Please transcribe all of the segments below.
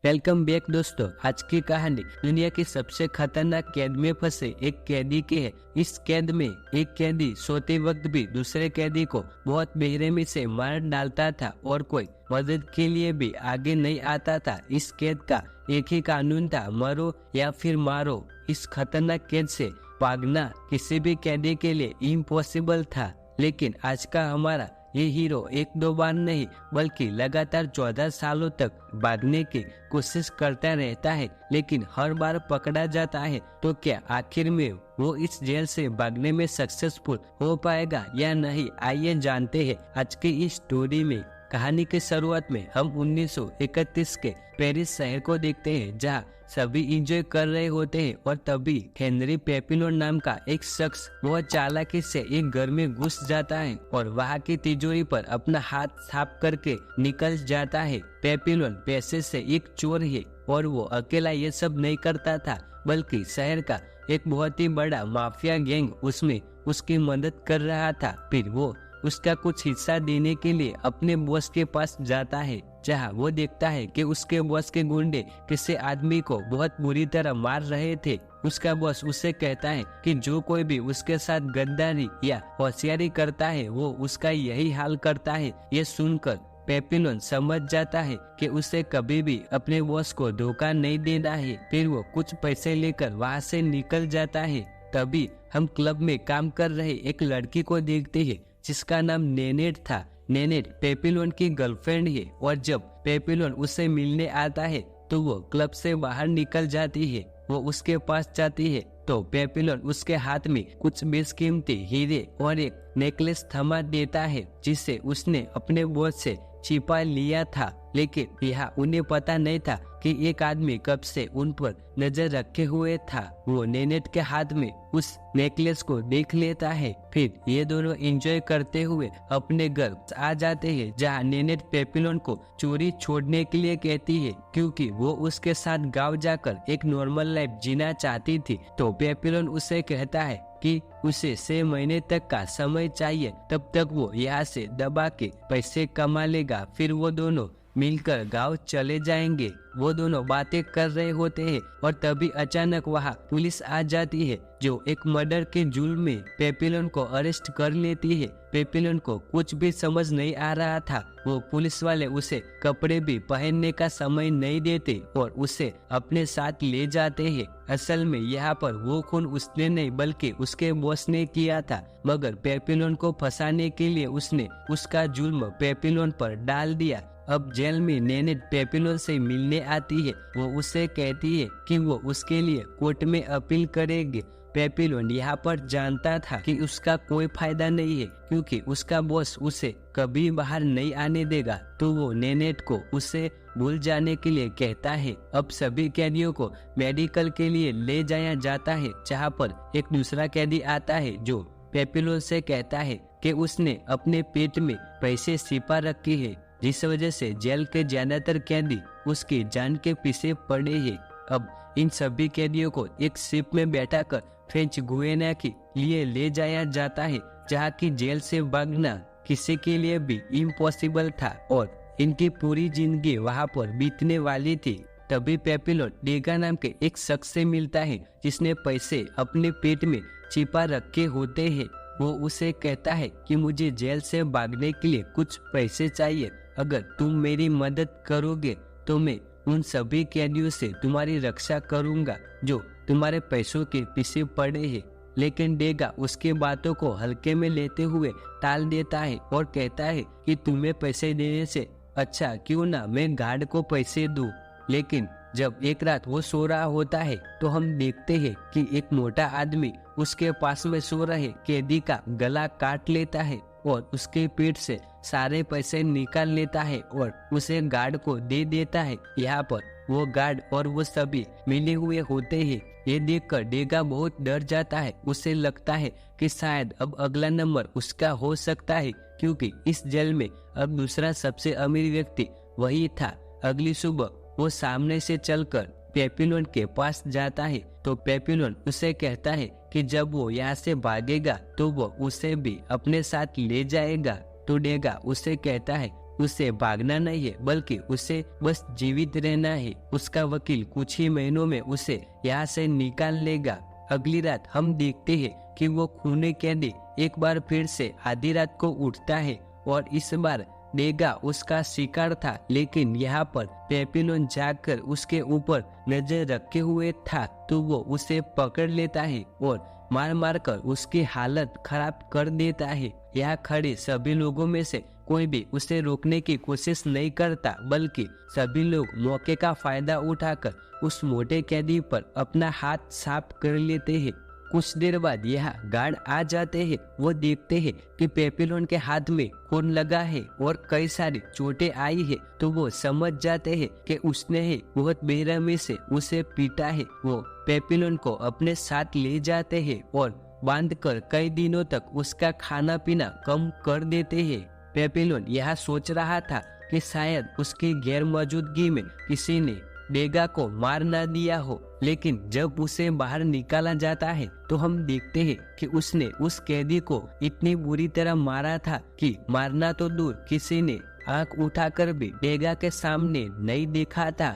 Welcome back दोस्तों। आज की कहानी दुनिया की सबसे खतरनाक कैद में फंसे एक कैदी की है। इस कैद में एक कैदी सोते वक्त भी दूसरे कैदी को बहुत बेरहमी से मार डालता था और कोई मदद के लिए भी आगे नहीं आता था। इस कैद का एक ही कानून था, मरो या फिर मारो। इस खतरनाक कैद से भागना किसी भी कैदी के लिए इम्पॉसिबल था, लेकिन आज का हमारा ये हीरो एक दो बार नहीं बल्कि लगातार 14 सालों तक भागने की कोशिश करता रहता है, लेकिन हर बार पकड़ा जाता है। तो क्या आखिर में वो इस जेल से भागने में सक्सेसफुल हो पाएगा या नहीं, आइए जानते हैं आज की इस स्टोरी में। कहानी की शुरुआत में हम 1931 के पेरिस शहर को देखते हैं, जहां सभी एंजॉय कर रहे होते हैं और तभी हेनरी पेपिलोन नाम का एक शख्स बहुत चालाकी से एक घर में घुस जाता है और वहां की तिजोरी पर अपना हाथ साफ करके निकल जाता है। पेपिलोन पैसे से एक चोर है और वो अकेला ये सब नहीं करता था, बल्कि शहर का एक बहुत ही बड़ा माफिया गैंग उसमें उसकी मदद कर रहा था। फिर वो उसका कुछ हिस्सा देने के लिए अपने बॉस के पास जाता है, जहां वो देखता है कि उसके बॉस के गुंडे किसी आदमी को बहुत बुरी तरह मार रहे थे। उसका बॉस उसे कहता है कि जो कोई भी उसके साथ गद्दारी या होशियारी करता है वो उसका यही हाल करता है। ये सुनकर पेपिलोन समझ जाता है कि उसे कभी भी अपने बॉस को धोखा नहीं देना है। फिर वो कुछ पैसे लेकर वहां से निकल जाता है। तभी हम क्लब में काम कर रहे एक लड़की को देखते हैं जिसका नाम नेनेट था। नेनेट पेपिलोन की गर्लफ्रेंड है और जब पेपिलोन उससे मिलने आता है तो वो क्लब से बाहर निकल जाती है। वो उसके पास जाती है तो पेपिलोन उसके हाथ में कुछ बेशकीमती हीरे और एक नेकलेस थमा देता है, जिसे उसने अपने बॉस से छिपा लिया था। लेकिन यहाँ उन्हें पता नहीं था कि एक आदमी कब से उन पर नजर रखे हुए था। वो नेनेट के हाथ में उस नेकलेस को देख लेता है। फिर ये दोनों एंजॉय करते हुए अपने घर आ जाते हैं, जहाँ नेनेट पेपिलोन को चोरी छोड़ने के लिए कहती है, क्योंकि वो उसके साथ गांव जाकर एक नॉर्मल लाइफ जीना चाहती थी। तो पेपिलोन उसे कहता है कि उसे 6 महीने तक का समय चाहिए, तब तक वो यहाँ से दबा के पैसे कमा लेगा। फिर वो दोनों मिलकर गांव चले जाएंगे। वो दोनों बातें कर रहे होते हैं और तभी अचानक वहां पुलिस आ जाती है, जो एक मर्डर के जुर्म में पेपिलोन को अरेस्ट कर लेती है। पेपिलोन को कुछ भी समझ नहीं आ रहा था। वो पुलिस वाले उसे कपड़े भी पहनने का समय नहीं देते और उसे अपने साथ ले जाते हैं। असल में यहाँ पर वो खून उसने नहीं बल्कि उसके बॉस ने किया था, मगर पेपिलोन को फंसाने के लिए उसने उसका जुर्म पेपिलोन पर डाल दिया। अब जेल में नेनेट पेपिलोन से मिलने आती है। वो उसे कहती है कि वो उसके लिए कोर्ट में अपील करेगी। पेपिलोन यहाँ पर जानता था कि उसका कोई फायदा नहीं है, क्योंकि उसका बॉस उसे कभी बाहर नहीं आने देगा। तो वो नेनेट को उसे भूल जाने के लिए कहता है। अब सभी कैदियों को मेडिकल के लिए ले जाया जाता है, जहाँ पर एक दूसरा कैदी आता है जो पेपिलोन से कहता है कि उसने अपने पेट में पैसे छिपा रखी है, जिस वजह से जेल के ज्यादातर कैदी उसकी जान के पीछे पड़े हैं। अब इन सभी कैदियों को एक शिप में बैठाकर फ्रेंच गुयाना के लिए ले जाया जाता है, जहाँ की जेल से भागना किसी के लिए भी इम्पॉसिबल था और इनकी पूरी जिंदगी वहाँ पर बीतने वाली थी। तभी पेपिलोन डेगा नाम के एक शख्स से मिलता है, जिसने पैसे अपने पेट में छिपा रखे होते हैं। वो उसे कहता है कि मुझे जेल से भागने के लिए कुछ पैसे चाहिए। अगर तुम मेरी मदद करोगे तो मैं उन सभी कैदियों से तुम्हारी रक्षा करूंगा जो तुम्हारे पैसों के पीछे पड़े हैं। लेकिन डेगा उसकी बातों को हल्के में लेते हुए टाल देता है और कहता है कि तुम्हें पैसे देने से अच्छा क्यों ना मैं गार्ड को पैसे दूं। लेकिन जब एक रात वो सो रहा होता है तो हम देखते हैं कि एक मोटा आदमी उसके पास में सो रहे कैदी का गला काट लेता है और उसके पेट से सारे पैसे निकाल लेता है और उसे गार्ड को दे देता है। यहाँ पर वो गार्ड और वो सभी मिले हुए होते हैं। ये देखकर डेगा बहुत डर जाता है। उसे लगता है कि शायद अब अगला नंबर उसका हो सकता है, क्योंकि इस जेल में अब दूसरा सबसे अमीर व्यक्ति वही था। अगली सुबह वो सामने से चलकर पेपिलोन के पास जाता है तो पेपिलोन उसे कहता है कि जब वो यहाँ से भागेगा तो वो उसे भी अपने साथ ले जाएगा। तो डेगा उसे कहता है उसे भागना नहीं है बल्कि उसे बस जीवित रहना है। उसका वकील कुछ ही महीनों में उसे यहाँ से निकाल लेगा। अगली रात हम देखते हैं कि वो खूनी कैदी एक बार फिर से आधी रात को उठता है और इस बार डेगा उसका शिकार था, लेकिन यहाँ पर पेपिलोन जाकर उसके ऊपर नजर रखे हुए था तो वो उसे पकड़ लेता है और मार मार कर उसकी हालत खराब कर देता है। यहाँ खड़े सभी लोगों में से कोई भी उसे रोकने की कोशिश नहीं करता, बल्कि सभी लोग मौके का फायदा उठाकर उस मोटे कैदी पर अपना हाथ साफ कर लेते हैं। कुछ देर बाद यहाँ गार्ड आ जाते हैं। वो देखते हैं कि पेपिलोन के हाथ में खून लगा है और कई सारी चोटें आई है, तो वो समझ जाते हैं कि उसने ही बहुत बेरहमी से उसे पीटा है। वो पेपिलोन को अपने साथ ले जाते हैं और बांधकर कई दिनों तक उसका खाना पीना कम कर देते हैं। पेपिलोन यह सोच रहा था कि शायद उसकी गैर मौजूदगी में किसी ने डेगा को मार ना दिया हो, लेकिन जब उसे बाहर निकाला जाता है तो हम देखते हैं कि उसने उस कैदी को इतनी बुरी तरह मारा था कि मारना तो दूर, किसी ने आंख उठाकर भी डेगा के सामने नहीं देखा था।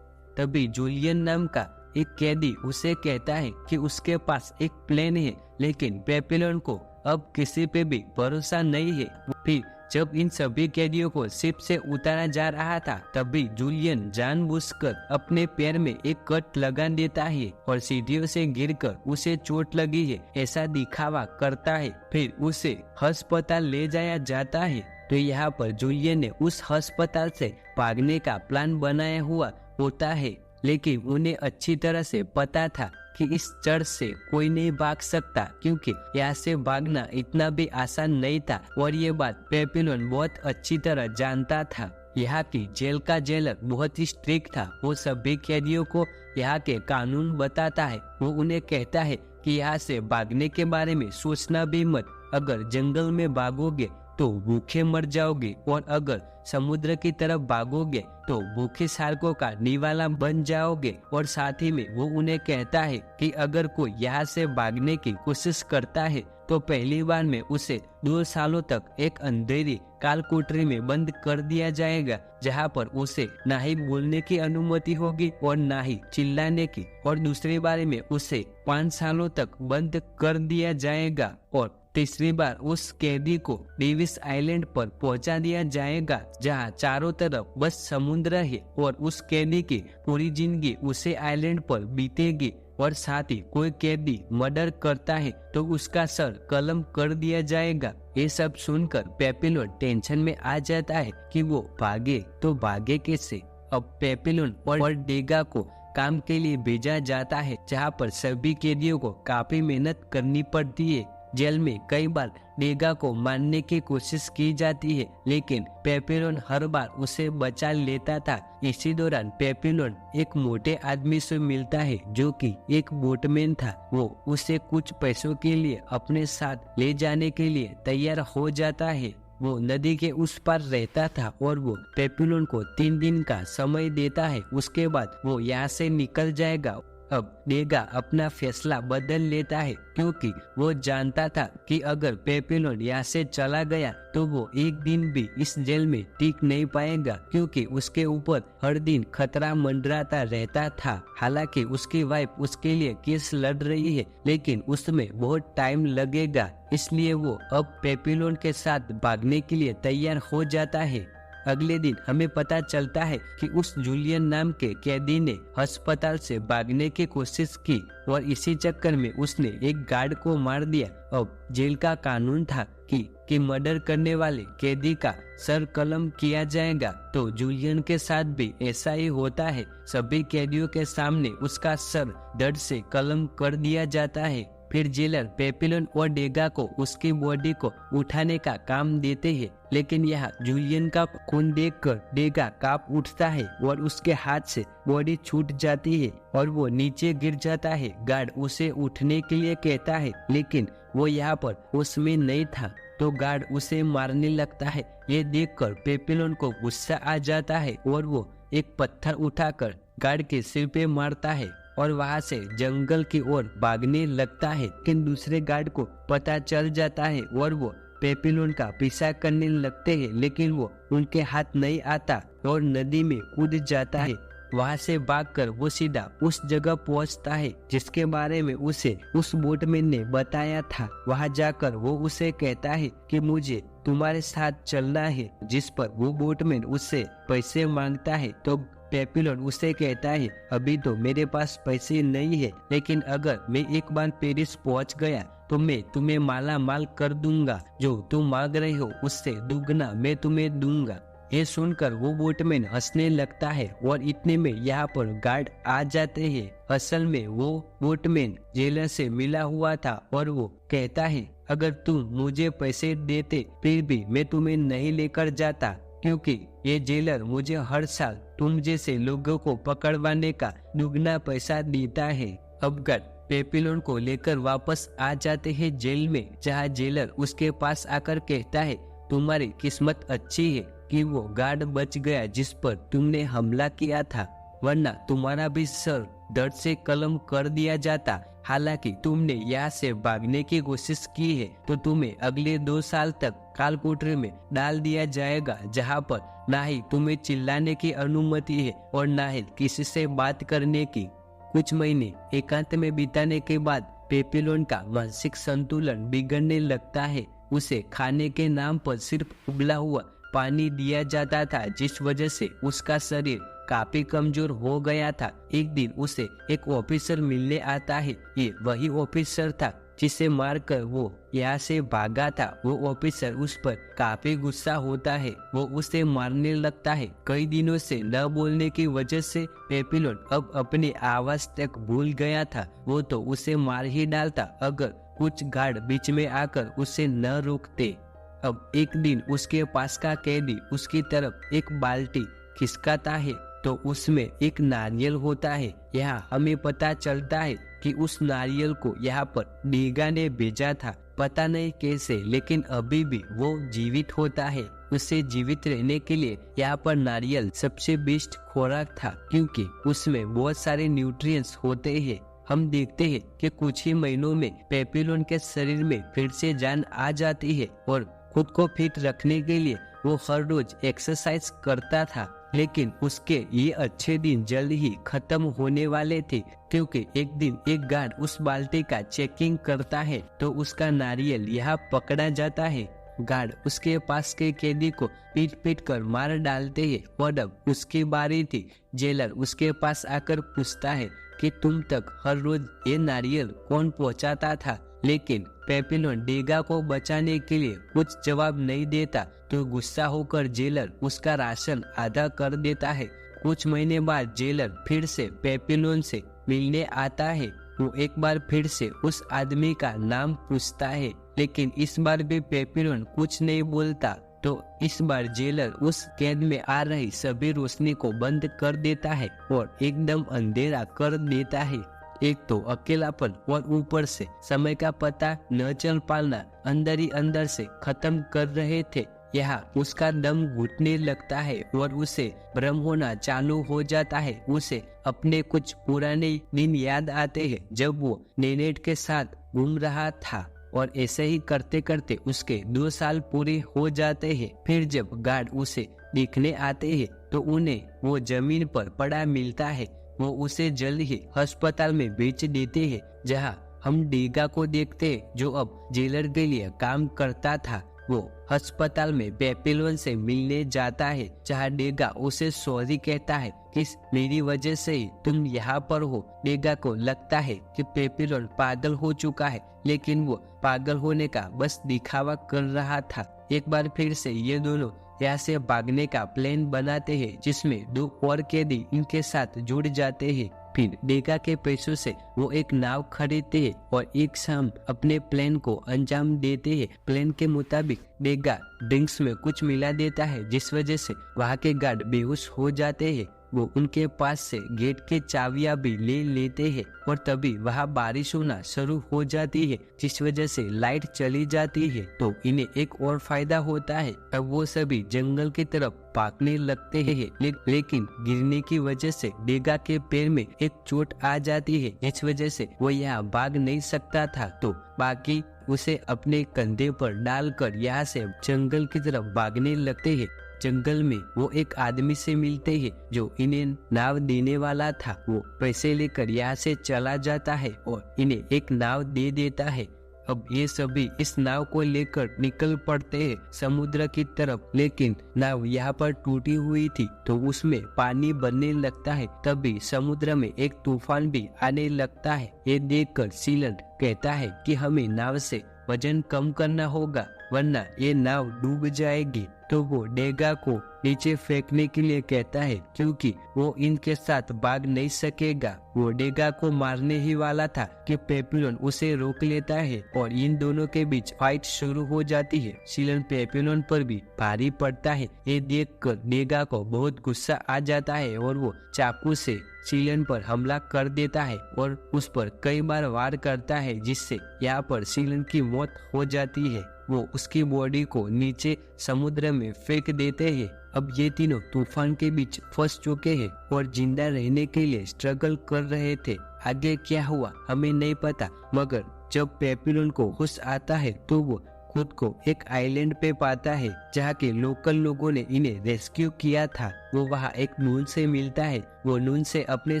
तभी जूलियन नाम का एक कैदी उसे कहता है कि उसके पास एक प्लेन है, लेकिन पेपिलोन को अब किसी पे भी भरोसा नहीं है। फिर जब इन सभी कैदियों को शिप से उतारा जा रहा था, तभी जूलियन जानबूझकर अपने पैर में एक कट लगा देता है और सीढ़ियों से गिरकर उसे चोट लगी है ऐसा दिखावा करता है। फिर उसे अस्पताल ले जाया जाता है। तो यहाँ पर जूलियन ने उस अस्पताल से भागने का प्लान बनाया हुआ होता है, लेकिन उन्हें अच्छी तरह से पता था कि इस चर्च से कोई नहीं भाग सकता, क्योंकि यहाँ से भागना इतना भी आसान नहीं था और ये बात पेपिलोन बहुत अच्छी तरह जानता था। यहाँ की जेल का जेलर बहुत ही स्ट्रिक्ट था। वो सभी कैदियों को यहाँ के कानून बताता है। वो उन्हें कहता है कि यहाँ से भागने के बारे में सोचना भी मत। अगर जंगल में भागोगे तो भूखे मर जाओगे और अगर समुद्र की तरफ भागोगे तो भूखे शार्कों का निवाला बन जाओगे। और साथ ही में वो उन्हें कहता है कि अगर कोई यहाँ से भागने की कोशिश करता है तो पहली बार में उसे 2 सालों तक एक अंधेरी कालकोठरी में बंद कर दिया जाएगा, जहाँ पर उसे ना ही बोलने की अनुमति होगी और ना ही चिल्लाने की। और दूसरी बार में उसे 5 सालों तक बंद कर दिया जाएगा और तीसरी बार उस कैदी को डेविस आइलैंड पर पहुंचा दिया जाएगा, जहां चारों तरफ बस समुद्र है और उस कैदी की पूरी जिंदगी उसे आइलैंड पर बीतेगी। और साथ ही कोई कैदी मर्डर करता है तो उसका सर कलम कर दिया जाएगा। ये सब सुनकर पेपिलोन टेंशन में आ जाता है कि वो भागे तो भागे कैसे। अब पेपिलोन और डेगा को काम के लिए भेजा जाता है, जहाँ पर सभी कैदियों को काफी मेहनत करनी पड़ती है। जेल में कई बार डेगा को मारने की कोशिश की जाती है, लेकिन पेपिलोन हर बार उसे बचा लेता था। इसी दौरान पेपिलोन एक मोटे आदमी से मिलता है जो कि एक बोटमैन था। वो उसे कुछ पैसों के लिए अपने साथ ले जाने के लिए तैयार हो जाता है। वो नदी के उस पार रहता था और वो पेपिलोन को 3 दिन का समय देता है। उसके बाद वो यहाँ से निकल जाएगा। अब डेगा अपना फैसला बदल लेता है, क्योंकि वो जानता था कि अगर पेपिलोन यहाँ से चला गया तो वो एक दिन भी इस जेल में टिक नहीं पाएगा, क्योंकि उसके ऊपर हर दिन खतरा मंडराता रहता था। हालांकि उसकी वाइफ उसके लिए केस लड़ रही है, लेकिन उसमें बहुत टाइम लगेगा, इसलिए वो अब पेपिलोन के साथ भागने के लिए तैयार हो जाता है। अगले दिन हमें पता चलता है कि उस जूलियन नाम के कैदी ने अस्पताल से भागने की कोशिश की और इसी चक्कर में उसने एक गार्ड को मार दिया। अब जेल का कानून था कि मर्डर करने वाले कैदी का सर कलम किया जाएगा, तो जूलियन के साथ भी ऐसा ही होता है। सभी कैदियों के सामने उसका सर दर्द से कलम कर दिया जाता है। फिर जेलर पेपिलोन और डेगा को उसकी बॉडी को उठाने का काम देते हैं, लेकिन यहाँ जूलियन का खून देखकर डेगा कांप उठता है और उसके हाथ से बॉडी छूट जाती है और वो नीचे गिर जाता है। गार्ड उसे उठने के लिए कहता है, लेकिन वो यहाँ पर उसमें नहीं था, तो गार्ड उसे मारने लगता है। ये देखकर पेपिलोन को गुस्सा आ जाता है और वो एक पत्थर उठाकर गार्ड के सिर पे मारता है और वहां से जंगल की ओर भागने लगता है। लेकिन दूसरे गार्ड को पता चल जाता है और वो पेपिलोन का पीछा करने लगते हैं, लेकिन वो उनके हाथ नहीं आता और नदी में कूद जाता है। वहां से भागकर वो सीधा उस जगह पहुंचता है जिसके बारे में उसे उस बोटमैन ने बताया था। वहां जाकर वो उसे कहता है कि मुझे तुम्हारे साथ चलना है, जिस पर वो बोटमैन उससे पैसे मांगता है। तो पेपिलोन उसे कहता है, अभी तो मेरे पास पैसे नहीं है, लेकिन अगर मैं एक बार पेरिस पहुंच गया तो मैं तुम्हें माला माल कर दूंगा। जो तुम मांग रहे हो उससे दुगना मैं तुम्हें दूंगा। ये सुनकर वो बोटमैन हंसने लगता है और इतने में यहाँ पर गार्ड आ जाते हैं। असल में वो बोटमैन जेलर से मिला हुआ था और वो कहता है, अगर तुम मुझे पैसे देते फिर भी मैं तुम्हें नहीं लेकर जाता, क्योंकि ये जेलर मुझे हर साल तुम जैसे लोगों को पकड़वाने का दुगना पैसा देता है। अब गार्ड पेपिलोन को लेकर वापस आ जाते हैं जेल में, जहाँ जेलर उसके पास आकर कहता है, तुम्हारी किस्मत अच्छी है कि वो गार्ड बच गया जिस पर तुमने हमला किया था, वरना तुम्हारा भी सर दर्द से कलम कर दिया जाता। हालांकि तुमने यहाँ से भागने की कोशिश की है तो तुम्हें अगले 2 साल तक कालकोठरी में डाल दिया जाएगा, जहाँ पर ना ही तुम्हें चिल्लाने की अनुमति है और ना ही किसी से बात करने की। कुछ महीने एकांत में बिताने के बाद पेपिलोन का मानसिक संतुलन बिगड़ने लगता है। उसे खाने के नाम पर सिर्फ उबला हुआ पानी दिया जाता था, जिस वजह से उसका शरीर काफी कमजोर हो गया था। एक दिन उसे एक ऑफिसर मिलने आता है। ये वही ऑफिसर था जिसे मारकर वो यहाँ से भागा था। वो ऑफिसर उस पर काफी गुस्सा होता है, वो उसे मारने लगता है। कई दिनों से न बोलने की वजह से पेपिलोन अब अपनी आवाज तक भूल गया था। वो तो उसे मार ही डालता अगर कुछ गार्ड बीच में आकर उसे न रोकते। अब एक दिन उसके पास का कैदी उसकी तरफ एक बाल्टी खिसकाता है तो उसमें एक नारियल होता है। यहाँ हमें पता चलता है कि उस नारियल को यहाँ पर डीगा ने भेजा था, पता नहीं कैसे, लेकिन अभी भी वो जीवित होता है। उसे जीवित रहने के लिए यहाँ पर नारियल सबसे बेस्ट खुराक था, क्योंकि उसमें बहुत सारे न्यूट्रिएंट्स होते हैं। हम देखते हैं कि कुछ ही महीनों में पेपिलोन के शरीर में फिर से जान आ जाती है और खुद को फिट रखने के लिए वो हर रोज एक्सरसाइज करता था। लेकिन उसके ये अच्छे दिन जल्द ही खत्म होने वाले थे, क्योंकि एक दिन एक गार्ड उस बाल्टी का चेकिंग करता है तो उसका नारियल यहाँ पकड़ा जाता है। गार्ड उसके पास के कैदी को पीट पीट कर मार डालते हैं और अब उसकी बारी थी। जेलर उसके पास आकर पूछता है कि तुम तक हर रोज ये नारियल कौन पहुँचाता था, लेकिन पेपिलोन डीगा को बचाने के लिए कुछ जवाब नहीं देता तो गुस्सा होकर जेलर उसका राशन आधा कर देता है। कुछ महीने बाद जेलर फिर से पेपिलोन से मिलने आता है। वो एक बार फिर से उस आदमी का नाम पूछता है, लेकिन इस बार भी पेपिलोन कुछ नहीं बोलता। तो इस बार जेलर उस कैद में आ रही सभी रोशनी को बंद कर देता है और एकदम अंधेरा कर देता है। एक तो अकेलापन और ऊपर से समय का पता न चल पाना अंदर ही अंदर से खत्म कर रहे थे। यहाँ उसका दम घुटने लगता है और उसे भ्रम होना चालू हो जाता है। उसे अपने कुछ पुराने दिन याद आते हैं जब वो नेनेट के साथ घूम रहा था, और ऐसे ही करते करते उसके 2 साल पूरे हो जाते हैं। फिर जब गार्ड उसे देखने आते हैं तो उन्हें वो जमीन पर पड़ा मिलता है। वो उसे जल्द ही अस्पताल में बेच देते हैं, जहाँ हम डीगा को देखते हैं जो अब जेलर के लिए काम करता था। वो अस्पताल में पेपिलोन से मिलने जाता है, जहाँ डीगा उसे सॉरी कहता है कि मेरी वजह से ही तुम यहाँ पर हो। डीगा को लगता है कि पेपिलोन पागल हो चुका है, लेकिन वो पागल होने का बस दिखावा कर रहा था। एक बार फिर से ये दोनों यहाँ से भागने का प्लान बनाते हैं, जिसमें 2 और कैदी इनके साथ जुड़ जाते हैं। फिर डेगा के पैसों से वो एक नाव खरीदते हैं और एक शाम अपने प्लान को अंजाम देते हैं। प्लान के मुताबिक डेगा ड्रिंक्स में कुछ मिला देता है, जिस वजह से वहाँ के गार्ड बेहोश हो जाते हैं। वो उनके पास से गेट के चाबियां भी ले लेते हैं और तभी वहाँ बारिश होना शुरू हो जाती है, जिस वजह से लाइट चली जाती है। तो इन्हें एक और फायदा होता है, अब वो सभी जंगल की तरफ भागने लगते हैं। लेकिन गिरने की वजह से डेगा के पैर में एक चोट आ जाती है, जिस वजह से वो यहाँ भाग नहीं सकता था। तो बाकी उसे अपने कंधे पर डालकर यहाँ से जंगल की तरफ भागने लगते हैं। जंगल में वो एक आदमी से मिलते हैं जो इन्हें नाव देने वाला था। वो पैसे लेकर यहाँ से चला जाता है और इन्हें एक नाव दे देता है। अब ये सभी इस नाव को लेकर निकल पड़ते हैं समुद्र की तरफ, लेकिन नाव यहाँ पर टूटी हुई थी तो उसमें पानी बनने लगता है। तभी समुद्र में एक तूफान भी आने लगता है। ये देखकर सीलन कहता है कि हमें नाव से वजन कम करना होगा वरना ये नाव डूब जाएगी। तो वो डेगा को नीचे फेंकने के लिए कहता है क्योंकि वो इनके साथ भाग नहीं सकेगा। वो डेगा को मारने ही वाला था कि पेपिलोन उसे रोक लेता है और इन दोनों के बीच फाइट शुरू हो जाती है। सीलन पेपिलोन पर भी भारी पड़ता है। ये देखकर डेगा को बहुत गुस्सा आ जाता है और वो चाकू से सीलन पर हमला कर देता है और उस पर कई बार वार करता है, जिससे यहाँ पर सीलन की मौत हो जाती है। वो उसकी बॉडी को नीचे समुद्र में फेंक देते हैं। अब ये तीनों तूफान के बीच फंस चुके हैं और जिंदा रहने के लिए स्ट्रगल कर रहे थे। आगे क्या हुआ हमें नहीं पता, मगर जब पेपिलोन को होश आता है तो वो खुद को एक आइलैंड पे पाता है जहाँ के लोकल लोगों ने इन्हें रेस्क्यू किया था। वो वहाँ एक नून से मिलता है। वो नून से अपने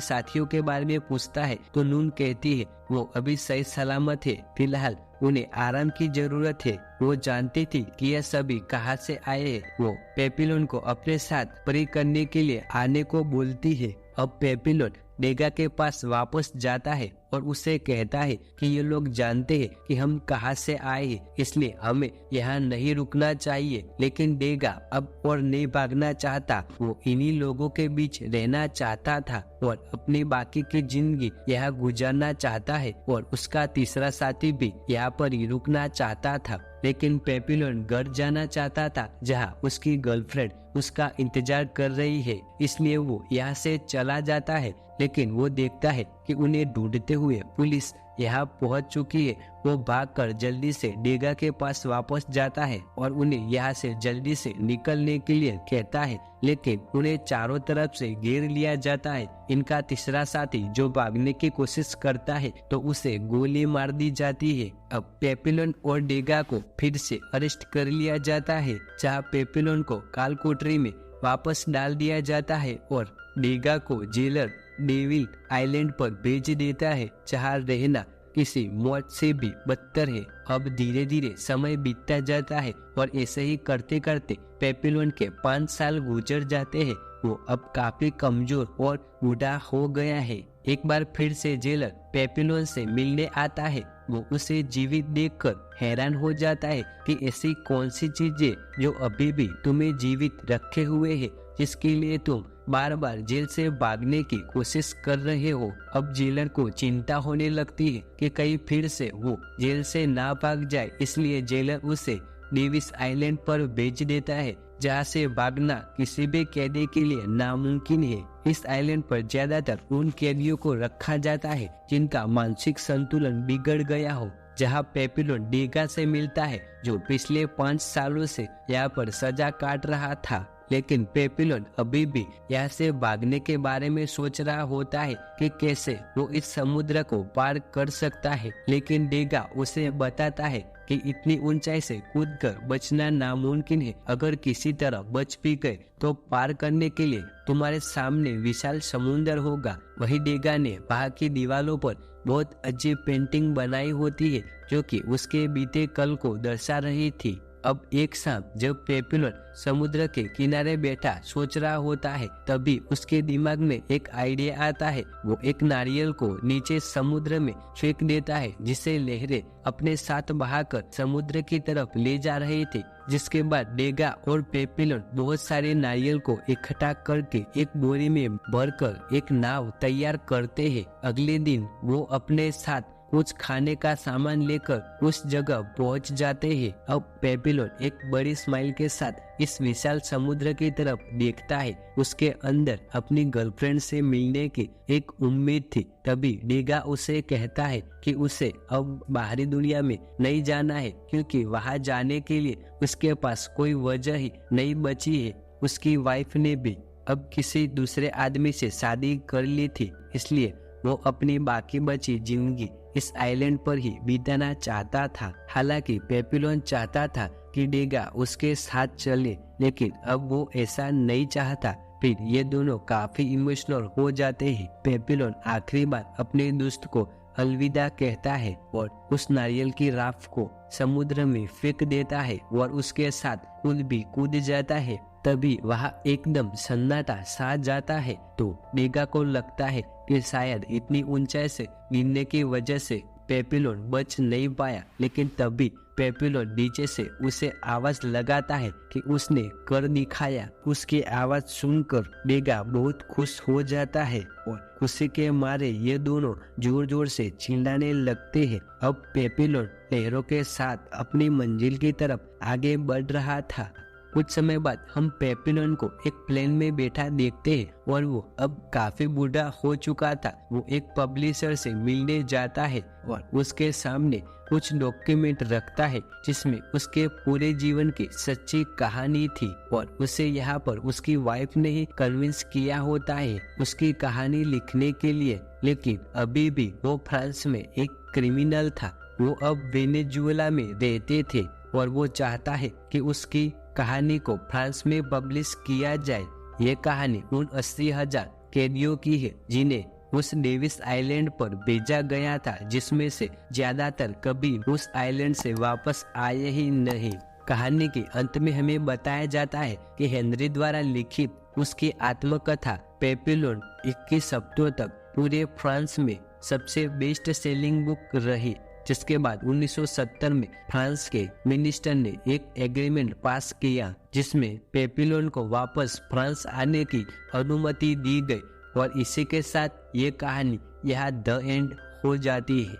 साथियों के बारे में पूछता है तो नून कहती है वो अभी सही सलामत है, फिलहाल उन्हें आराम की जरूरत है। वो जानती थी कि यह सभी कहाँ से आए हैं। वो पेपिलोन को अपने साथ परी करने के लिए आने को बोलती है। अब पेपिलोन डेगा के पास वापस जाता है और उसे कहता है कि ये लोग जानते हैं कि हम कहाँ से आए हैं, इसलिए हमें यहाँ नहीं रुकना चाहिए। लेकिन डेगा अब और नहीं भागना चाहता। वो इन्हीं लोगों के बीच रहना चाहता था और अपनी बाकी की जिंदगी यहाँ गुजारना चाहता है और उसका तीसरा साथी भी यहाँ पर ही रुकना चाहता था। लेकिन पेपिलोन घर जाना चाहता था जहाँ उसकी गर्लफ्रेंड उसका इंतजार कर रही है, इसलिए वो यहाँ से चला जाता है। लेकिन वो देखता है कि उन्हें ढूंढते हुए पुलिस यहाँ पहुंच चुकी है। वो भागकर जल्दी से डेगा के पास वापस जाता है और उन्हें यहाँ से जल्दी से निकलने के लिए कहता है, लेकिन उन्हें चारों तरफ से घेर लिया जाता है। इनका तीसरा साथी जो भागने की कोशिश करता है तो उसे गोली मार दी जाती है। अब पेपिलोन और डेगा को फिर से अरेस्ट कर लिया जाता है, जहाँ पेपिलोन को कालकोठरी में वापस डाल दिया जाता है और डेगा को जेलर डेविल आइलैंड पर भेज देता है, जहाँ रहना किसी मौत से भी बदतर है। अब धीरे धीरे समय बीतता जाता है और ऐसे ही करते करते पेपिलोन के 5 साल गुजर जाते हैं। वो अब काफी कमजोर और बूढ़ा हो गया है। एक बार फिर से जेलर पेपिलोन से मिलने आता है। वो उसे जीवित देखकर हैरान हो जाता है कि ऐसी कौन सी चीजें जो अभी भी तुम्हें जीवित रखे हुए है, जिसके लिए तुम बार बार जेल से भागने की कोशिश कर रहे हो। अब जेलर को चिंता होने लगती है कि कहीं फिर से वो जेल से ना भाग जाए, इसलिए जेलर उसे डेविस आइलैंड पर भेज देता है, जहाँ से भागना किसी भी कैदी के लिए नामुमकिन है। इस आइलैंड पर ज्यादातर उन कैदियों को रखा जाता है जिनका मानसिक संतुलन बिगड़ गया हो। जहाँ पेपिलोन डेगा से मिलता है जो पिछले 5 सालों से यहाँ पर सजा काट रहा था। लेकिन पेपिलोन अभी भी यहाँ से भागने के बारे में सोच रहा होता है कि कैसे वो इस समुद्र को पार कर सकता है। लेकिन डेगा उसे बताता है कि इतनी ऊंचाई से कूदकर बचना नामुमकिन है। अगर किसी तरह बच भी गए तो पार करने के लिए तुम्हारे सामने विशाल समुद्र होगा। वही डेगा ने वहाँ की दीवारों पर बहुत अजीब पेंटिंग बनाई होती है जो कि उसके बीते कल को दर्शा रही थी। अब एक शाम जब पेपिलोन समुद्र के किनारे बैठा सोच रहा होता है, तभी उसके दिमाग में एक आइडिया आता है। वो एक नारियल को नीचे समुद्र में फेंक देता है, जिसे लहरें अपने साथ बहाकर समुद्र की तरफ ले जा रहे थे। जिसके बाद डेगा और पेपिलोन बहुत सारे नारियल को इकट्ठा करके एक बोरी में भरकर एक नाव तैयार करते हैं। अगले दिन वो अपने साथ कुछ खाने का सामान लेकर उस जगह पहुंच जाते हैं। अब पेपिलोन एक बड़ी स्माइल के साथ इस विशाल समुद्र की तरफ देखता है। उसके अंदर अपनी गर्लफ्रेंड से मिलने की एक उम्मीद थी। तभी डेगा उसे कहता है कि उसे अब बाहरी दुनिया में नहीं जाना है, क्योंकि वहां जाने के लिए उसके पास कोई वजह ही नहीं बची है। उसकी वाइफ ने भी अब किसी दूसरे आदमी से शादी कर ली थी, इसलिए वो अपनी बाकी बची जिंदगी इस आइलैंड पर ही बिताना चाहता था। हालांकि पेपिलोन चाहता था कि डेगा उसके साथ चले, लेकिन अब वो ऐसा नहीं चाहता। फिर ये दोनों काफी इमोशनल हो जाते हैं। पेपिलोन आखिरी बार अपने दोस्त को अलविदा कहता है और उस नारियल की राख को समुद्र में फेंक देता है और उसके साथ खुद भी कूद जाता है। तभी वहाँ एकदम सन्नाटा सा जाता है। तो डेगा को लगता है कि शायद इतनी ऊंचाई से गिरने की वजह से पेपिलोन बच नहीं पाया, लेकिन तभी पेपिलोन नीचे से उसे आवाज लगाता है कि उसने कर दिखाया। उसकी आवाज सुनकर डेगा बहुत खुश हो जाता है और खुशी के मारे ये दोनों जोर जोर से चिल्लाने लगते हैं। अब पेपिलोन लहरों के साथ अपनी मंजिल की तरफ आगे बढ़ रहा था। कुछ समय बाद हम पेपिलोन को एक प्लेन में बैठा देखते हैं और वो अब काफी बूढ़ा हो चुका था। वो एक पब्लिशर से मिलने जाता है और उसके सामने कुछ डॉक्यूमेंट रखता है जिसमें उसके पूरे जीवन की सच्ची कहानी थी और उसे यहाँ पर उसकी वाइफ ने ही कन्विंस किया होता है उसकी कहानी लिखने के लिए। लेकिन अभी भी वो फ्रांस में एक क्रिमिनल था। वो अब वेनेजुएला में रहते थे और वो चाहता है कि उसकी कहानी को फ्रांस में पब्लिश किया जाए। ये कहानी उन 80,000 कैदियों की है जिन्हें उस डेविस आइलैंड पर भेजा गया था, जिसमें से ज्यादातर कभी उस आइलैंड से वापस आए ही नहीं। कहानी के अंत में हमें बताया जाता है कि हेनरी द्वारा लिखित उसकी आत्मकथा पेपिलोन 21 हफ्तों तक पूरे फ्रांस में सबसे बेस्ट सेलिंग बुक रही, जिसके बाद 1970 में फ्रांस के मिनिस्टर ने एक एग्रीमेंट पास किया जिसमें पेपिलोन को वापस फ्रांस आने की अनुमति दी गई और इसी के साथ ये कहानी यहाँ द एंड हो जाती है।